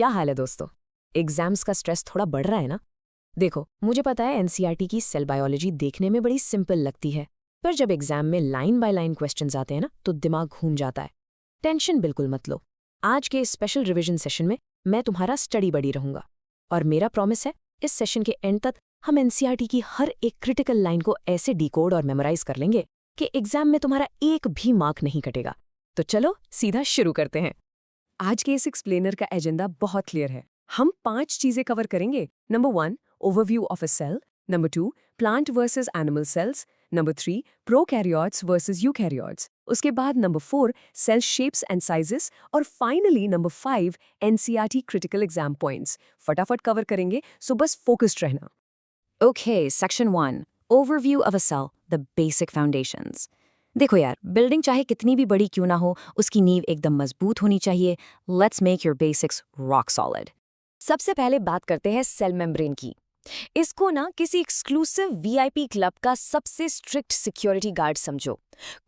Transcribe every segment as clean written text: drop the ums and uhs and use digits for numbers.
क्या हाल है दोस्तों? एग्जाम्स का स्ट्रेस थोड़ा बढ़ रहा है ना? देखो, मुझे पता है एनसीईआरटी की सेल बायोलॉजी देखने में बड़ी सिंपल लगती है, पर जब एग्जाम में लाइन बाय लाइन क्वेश्चंस आते हैं ना तो दिमाग घूम जाता है। टेंशन बिल्कुल मत लो। आज के इस स्पेशल रिवीजन सेशन में मैं तुम्हारा स्टडी बडी रहूंगा, और मेरा प्रॉमिस है इस सेशन के एंड तक हम एनसीईआरटी की हर एक क्रिटिकल लाइन को ऐसे डिकोड और मेमोराइज कर लेंगे कि एग्जाम में तुम्हारा एक भी मार्क नहीं कटेगा। तो चलो सीधा शुरू करते हैं। आज के इस एक्सप्लेनर का एजेंडा बहुत क्लियर है। हम 5 चीजें कवर करेंगे। Number 1, overview of a cell. Number 2, plant versus animal cells. Number 3, prokaryotes versus eukaryotes. उसके बाद number 4, cell shapes and sizes. और finally number 5, NCERT critical exam points. फटाफट कवर करेंगे, सो बस फोकस्ड रहना। Okay, section 1, overview of a cell, the basic foundations. देखो यार, building चाहे कितनी भी बड़ी क्यों ना हो, उसकी नींव एकदम मजबूत होनी चाहिए। Let's make your basics rock solid. सबसे पहले बात करते हैं सेल मेम्ब्रेन की। इसको ना किसी एक्सक्लूसिव वीआईपी क्लब का सबसे स्ट्रिक्ट सिक्योरिटी गार्ड समझो।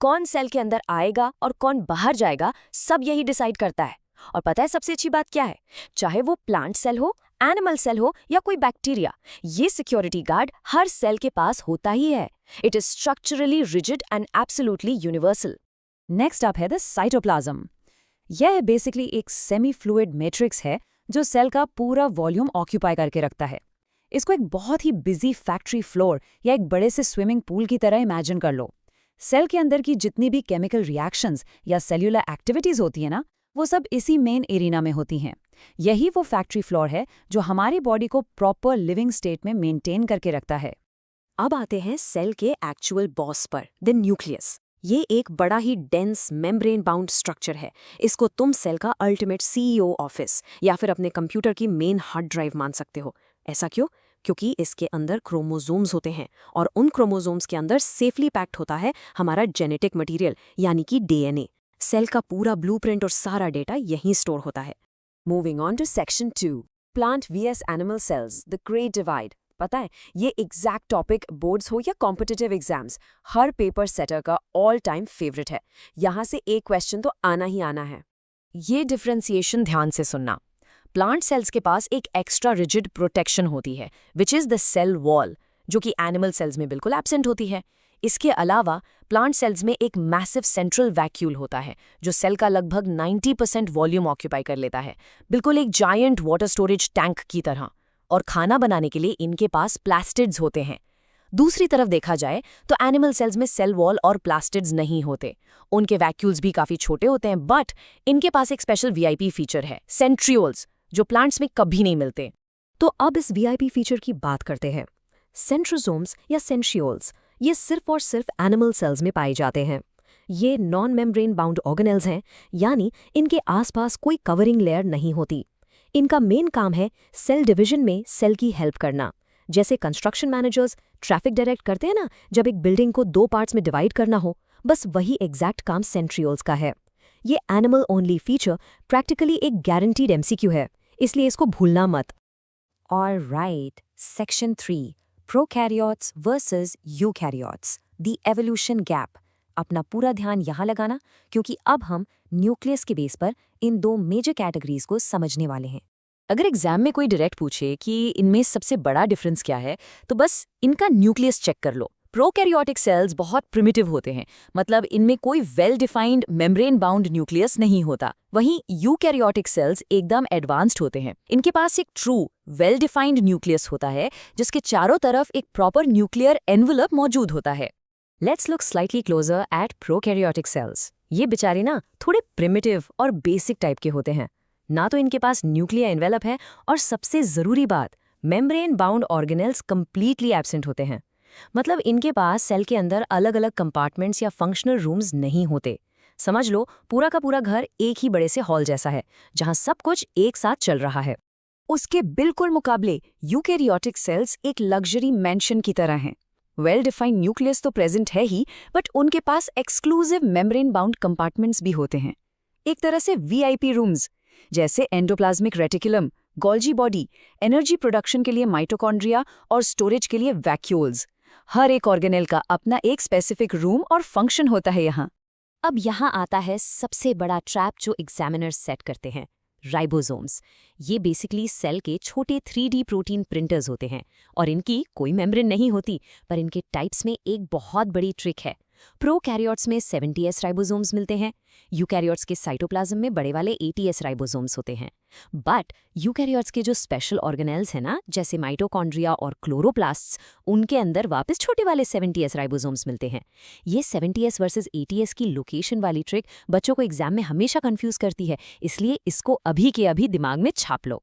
कौन सेल के अंदर आएगा और कौन बाहर जाएगा, सब यही डिसाइड करता है। और पता है सबसे अच्छी बात क्या है? चाहे वो प्लांट सेल हो, एनिमल सेल हो या कोई बैक्टीरिया, ये सिक्योरिटी गार्ड हर सेल के पास होता ही है। It is structurally rigid and absolutely universal. Next up है द साइटोप्लाज्म। यह बेसिकली एक सेमी फ्लूइड मैट्रिक्स है जो सेल का पूरा वॉल्यूम ऑक्यूपाई करके रखता है। इसको एक बहुत ही बिजी फैक्ट्री फ्लोर या एक बड़े से स्विमिंग पूल की तरह इमेजिन कर लो। सेल के अंदर की जितनी भी केमिकल रिएक्शंस या सेल्यूलर एक्टिविटीज होती है ना, वो सब इसी मेन एरिना में होती हैं। यही वो फैक्ट्री फ्लोर है जो हमारी बॉडी को प्रॉपर लिविंग स्टेट में मेंटेन करके रखता है। अब आते हैं सेल के एक्चुअल बॉस पर, द न्यूक्लियस। ये एक बड़ा ही डेंस मेम्ब्रेन बाउंड स्ट्रक्चर है। इसको तुम सेल का अल्टीमेट सीईओ ऑफिस या फिर अपने कंप्यूटर की मेन हार्ड ड्राइव मान सकते हो। ऐसा क्यों? क्योंकि इसके अंदर क्रोमोसोम्स होते हैं और उन क्रोमोसोम्स के अंदर सेफली पैक्ड होता है हमारा जेनेटिक मटेरियल यानी कि डीएनए। सेल का पूरा ब्लूप्रिंट और सारा डेटा यहीं स्टोर होता है। Moving on to section 2, plant vs animal cells, the great divide. पता है, ये एग्जैक्ट टॉपिक बोर्ड्स हो या कॉम्पिटिटिव एग्जाम्स, हर पेपर सेटर का ऑल टाइम फेवरेट है। यहाँ से एक क्वेश्चन तो आना ही आना है। ये डिफरेंशिएशन ध्यान से सुनना। प्लांट सेल्स के पास एक एक्स्ट्रा रिजिड प्रोटेक्शन होती है, which is the cell wall, जो कि एनिमल सेल्स में बिल्कुल एब्सेंट होती है। इसके अलावा प्लांट सेल्स में एक मैसिव सेंट्रल वैक्यूल होता है जो सेल का लगभग 90% वॉल्यूम ऑक्यूपाई कर लेता है, बिल्कुल एक जायंट वाटर स्टोरेज टैंक की तरह। और खाना बनाने के लिए इनके पास प्लास्टिड्स होते हैं। दूसरी तरफ देखा जाए तो एनिमल सेल्स में सेल वॉल और प्लास्टिड्स नहीं होते। उनके वैक्यूल्स भी काफी छोटे होते हैं, बट इनके पास एक स्पेशल वीआईपी फीचर है, सेंट्रियोल्स, जो प्लांट्स में कभी नहीं मिलते। तो अब इस वीआईपी फीचर की बात करते हैं। सेंट्रोसोम्स या सेंट्रियोल्स, ये सिर्फ और सिर्फ एनिमल सेल्स में पाए जाते हैं। ये नॉन मेम्ब्रेन बाउंड ऑर्गेनेल्स हैं, यानी इनके आसपास कोई कवरिंग लेयर नहीं होती। इनका मेन काम है सेल डिवीजन में सेल की हेल्प करना। जैसे कंस्ट्रक्शन मैनेजर्स ट्रैफिक डायरेक्ट करते हैं ना, जब एक बिल्डिंग को 2 पार्ट्स में डिवाइड करना हो, बस वही एग्जैक्ट काम सेंट्रियोल्स का है। ये एनिमल ओनली फीचर प्रैक्टिकली एक गारंटीड एमसीक्यू है, इसलिए इसको भूलना मत। Alright, section 3, prokaryotes versus eukaryotes, the evolution gap. अपना पूरा ध्यान यहाँ लगाना, क्योंकि अब हम न्यूक्लियस के बेस पर इन 2 मेजर कैटेगरीज को समझने वाले हैं। अगर एग्जाम में कोई डायरेक्ट पूछे कि इनमें सबसे बड़ा डिफरेंस क्या है, तो बस इनका न्यूक्लियस चेक कर लो। प्रोकैरियोटिक सेल्स बहुत प्रिमिटिव होते हैं, मतलब इनमें कोई well defined membrane bound nucleus नहीं होता। वहीं यूकैरियोटिक सेल्स एकदम एडवांस्ड होते हैं। इनके पास एक ट्रू वेल डिफाइंड न्यूक्लियस होता है, जिसके चारों तरफ एक प्रॉपर न्यूक्लियर एनवलप मौजूद होता है। Let's look slightly closer at prokaryotic cells. ये बेचारे ना थोड़े प्रिमिटिव और बेसिक टाइप के होते हैं। ना तो इनके पास न्यूक्लियर एनवेलप है, और सबसे जरूरी बात, membrane bound organelles completely absent होते हैं। मतलब इनके पास सेल के अंदर अलग अलग कंपार्टमेंट्स या फंक्शनल रूम्स नहीं होते। समझ लो पूरा का पूरा घर एक ही बड़े से हॉल जैसा है, जहां सब कुछ एक साथ चल रहा है। उसके बिल्कुल मुकाबले यूकैरियोटिक सेल्स एक लग्जरी मैंशन की तरह हैं। वेल डिफाइंड न्यूक्लियस तो प्रेजेंट है ही, बट उनके पास एक्सक्लूसिव मेम्ब्रेन बाउंड कंपार्टमेंट्स भी होते हैं, एक तरह से वीआईपी रूम्स, जैसे endoplasmic reticulum, Golgi body, energy production के लिए माइटोकॉन्ड्रिया और स्टोरेज के लिए वैक्यूल्स। हर एक ऑर्गेनेल का अपना एक स्पेसिफिक रूम और फंक्शन होता है यहाँ। अब यहाँ आता है सबसे बड़ा ट्रैप जो एग्जामिनर्स सेट करते हैं, राइबोसोम्स। ये बेसिकली सेल के छोटे 3D प्रोटीन प्रिंटर्स होते हैं और इनकी कोई मेम्ब्रेन नहीं होती, पर इनके टाइप्स में एक बहुत बड़ी ट्रिक है। प्रोकैरियोट्स में 70S राइबोसोम्स मिलते हैं, यूकैरियोट्स के साइटोप्लाज्म में बड़े वाले 80S राइबोसोम्स होते हैं। बट यूकैरियोट्स के जो स्पेशल ऑर्गेनेल्स हैं ना, जैसे माइटोकॉन्ड्रिया और क्लोरोप्लास्ट्स, उनके अंदर वापस छोटे वाले 70S राइबोसोम्स मिलते हैं। ये 70S वर्सेस 80S की लोकेशन वाली ट्रिक बच्चों को एग्जाम में हमेशा कंफ्यूज करती है, इसलिए इसको अभी के अभी दिमाग में छाप लो।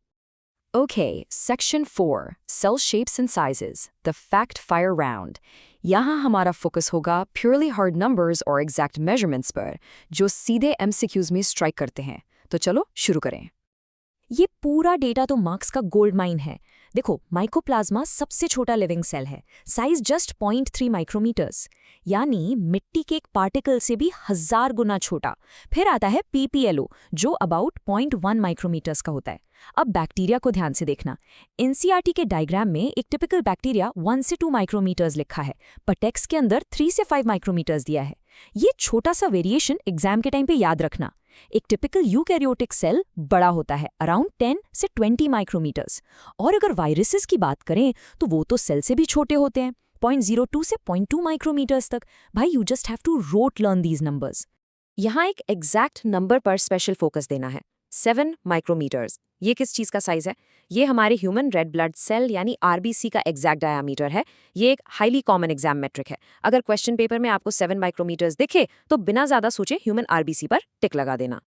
Okay, Section 4, Cell Shapes and Sizes, the Fact Fire Round. यहाँ हमारा फोकस होगा purely hard numbers और exact measurements पर, जो सीधे MCQs में स्ट्राइक करते हैं। तो चलो शुरू करें। ये पूरा डेटा तो मार्क्स का गोल्ड माइन है। देखो, माइकोप्लाज्मा सबसे छोटा लिविंग सेल है, साइज जस्ट 0.3 माइक्रोमीटर्स, यानी मिट्टी के एक पार्टिकल से भी 1000 गुना छोटा। फिर आता है PPLO, जो अबाउट 0.1 माइक्रोमीटर्स का होता है। अब बैक्टीरिया को ध्यान से देखना। एनसीईआरटी के डायग्राम में एक टिपिकल बैक्टीरिया 1 से 2 माइक्रोमीटर्स लिखा है, पर टेक्स्ट के अंदर 3 से 5 माइक्रोमीटर्स दिया है। ये छोटा सा वेरिएशन एग्जाम के टाइम पे याद रखना। एक टिपिकल यूकैरियोटिक सेल बड़ा होता है अराउंड 10 से 20 माइक्रोमीटर्स, और अगर वायरसेस की बात करें तो वो तो सेल से भी छोटे होते हैं, 0.02 से 0.2 माइक्रोमीटर्स तक। भाई, you just have to rote learn these numbers. यहाँ एक एग्जैक्ट नंबर पर स्पेशल फोकस देना है, 7 माइक्रोमीटर्स। ये किस चीज़ का साइज है? ये हमारे ह्यूमन रेड ब्लड सेल यानी आरबीसी का एग्जैक्ट डायामीटर है। ये एक हाईली कॉमन एग्जाम मेट्रिक है। अगर क्वेश्चन पेपर में आपको 7 माइक्रोमीटर्स दिखे तो बिना ज़्यादा सोचे ह्यूमन आरबीसी पर टिक लगा देना।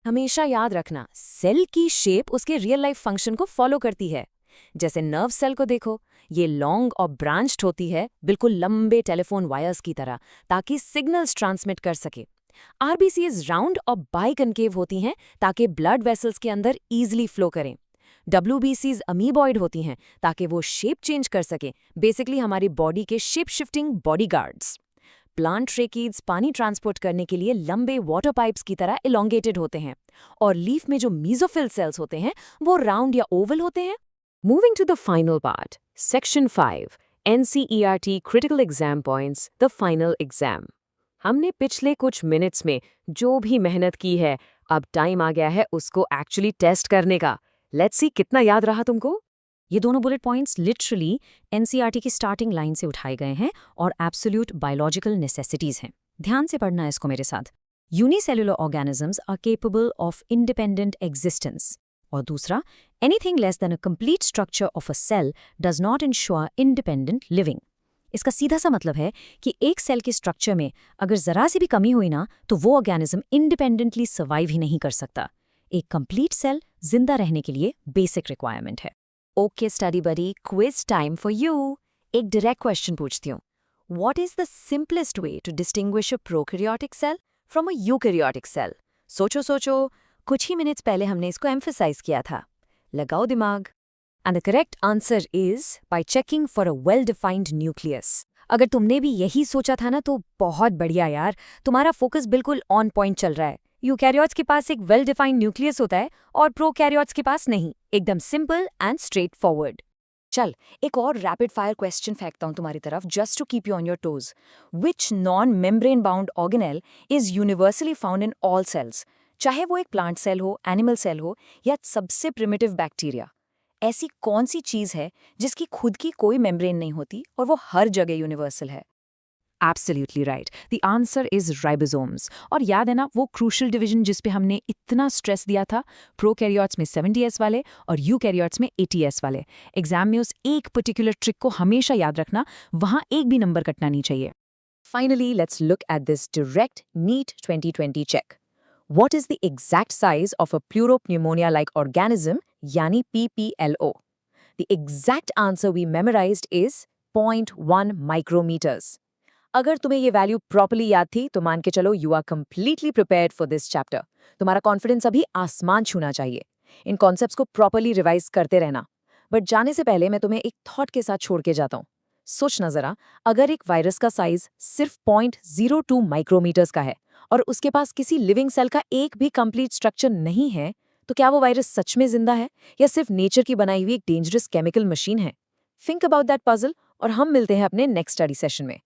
हमेशा याद रखना, सेल की शेप उसके रियल लाइफ फंक्शन को फॉलो करती है। जैसे नर्व सेल को देखो, ये लॉन्ग और ब्रांच्ड होती है, बिल्कुल लंबे टेलीफोन वायर्स की तरह, ताकि सिग्नल्स ट्रांसमिट कर सके। आरबीसीज राउंड और बाइकनकेव होती हैं ताकि ब्लड वेसल्स के अंदर ईजिली फ्लो करें। डब्ल्यूबीसीज अमीबॉइड होती हैं ताकि वो शेप चेंज कर सकें, बेसिकली हमारी बॉडी के shape shifting bodyguards. Plant tracheids पानी ट्रांसपोर्ट करने के लिए लंबे वाटर पाइप्स की तरह इलोंगेटेड होते हैं, और लीफ में जो मीजोफिल सेल्स होते हैं वो राउंड या ओवल होते हैं। Moving to the final part, section 5, NCERT critical exam points, the final exam. हमने पिछले कुछ मिनट्स में जो भी मेहनत की है, अब टाइम आ गया है उसको एक्चुअली टेस्ट करने का। लेट्स सी कितना याद रहा तुमको। ये दोनों बुलेट पॉइंट्स लिटरली एनसीईआरटी की स्टार्टिंग लाइन से उठाए गए हैं और एब्सोल्यूट बायोलॉजिकल नेसेसिटीज हैं। ध्यान से पढ़ना है इसको मेरे साथ। Unicellular organisms are capable of independent existence. और दूसरा, anything less than a complete structure of a cell does not ensure independent living. इसका सीधा सा मतलब है कि एक सेल के स्ट्रक्चर में अगर जरा सी भी कमी हुई ना, तो वो ऑर्गेनिज्म इंडिपेंडेंटली सर्वाइव ही नहीं कर सकता। एक कंप्लीट सेल जिंदा रहने के लिए बेसिक रिक्वायरमेंट है। Okay study buddy, quiz time for you. एक डायरेक्ट क्वेश्चन पूछती हूँ। What is the simplest way to distinguish a prokaryotic cell from a eukaryotic cell? सोचो सोचो, कुछ ही मिनट्स पहले हमने इसको एम्फेसाइज किया था। लगाओ दिमाग। And the correct answer is by checking for a well-defined nucleus. अगर तुमने भी यही सोचा था ना, तो बहुत बढ़िया यार, तुम्हारा फोकस बिल्कुल ऑन पॉइंट चल रहा है। यूकैरियोट्स के पास एक वेल डिफाइंड न्यूक्लियस होता है और प्रोकैरियोट्स के पास नहीं, एकदम सिंपल एंड स्ट्रेट फॉरवर्ड। चल, एक और रैपिड फायर क्वेश्चन फेंकता हूं तुम्हारी तरफ, just to keep you on your toes. Which non membrane bound organelle is universally found in all cells? चाहे वो एक प्लांट सेल हो, एनिमल सेल हो, या सबसे प्रिमिटिव बैक्टीरिया। ऐसी कौन सी चीज है जिसकी खुद की कोई मेम्ब्रेन नहीं होती और वो हर जगह यूनिवर्सल है? Absolutely right, the answer is ribosomes. और याद है ना वो क्रूशल डिवीजन जिस पे हमने इतना स्ट्रेस दिया था, प्रोकैरियोट्स में 70S वाले और यूकैरियोट्स में 80S वाले। एग्जाम में उस एक पर्टिकुलर ट्रिक को हमेशा याद रखना, वहां एक भी नंबर कटना नहीं चाहिए। Finally, let's look at this direct NEET 2020 check. What is the exact size of a pleuropneumonia-like organism, yani PPLO? The exact answer we memorized is 0.1 micrometers. अगर तुम्हें ये वैल्यू प्रॉपर्ली याद थी तो मान के चलो you are completely prepared for this chapter. तुम्हारा कॉन्फिडेंस अभी आसमान छूना चाहिए। इन कॉन्सेप्ट्स को प्रॉपर्ली रिवाइज करते रहना। बट जाने से पहले मैं तुम्हें एक थॉट के साथ छोड़ के जाता हूँ। सोचना जरा, अगर एक वायरस का साइज सिर्फ 0.02 माइक्रोमीटर्स का है और उसके पास किसी लिविंग सेल का एक भी कंप्लीट स्ट्रक्चर नहीं है, तो क्या वो वायरस सच में जिंदा है या सिर्फ नेचर की बनाई हुई एक डेंजरस केमिकल मशीन है? थिंक अबाउट दैट पजल, और हम मिलते हैं अपने नेक्स्ट स्टडी सेशन में।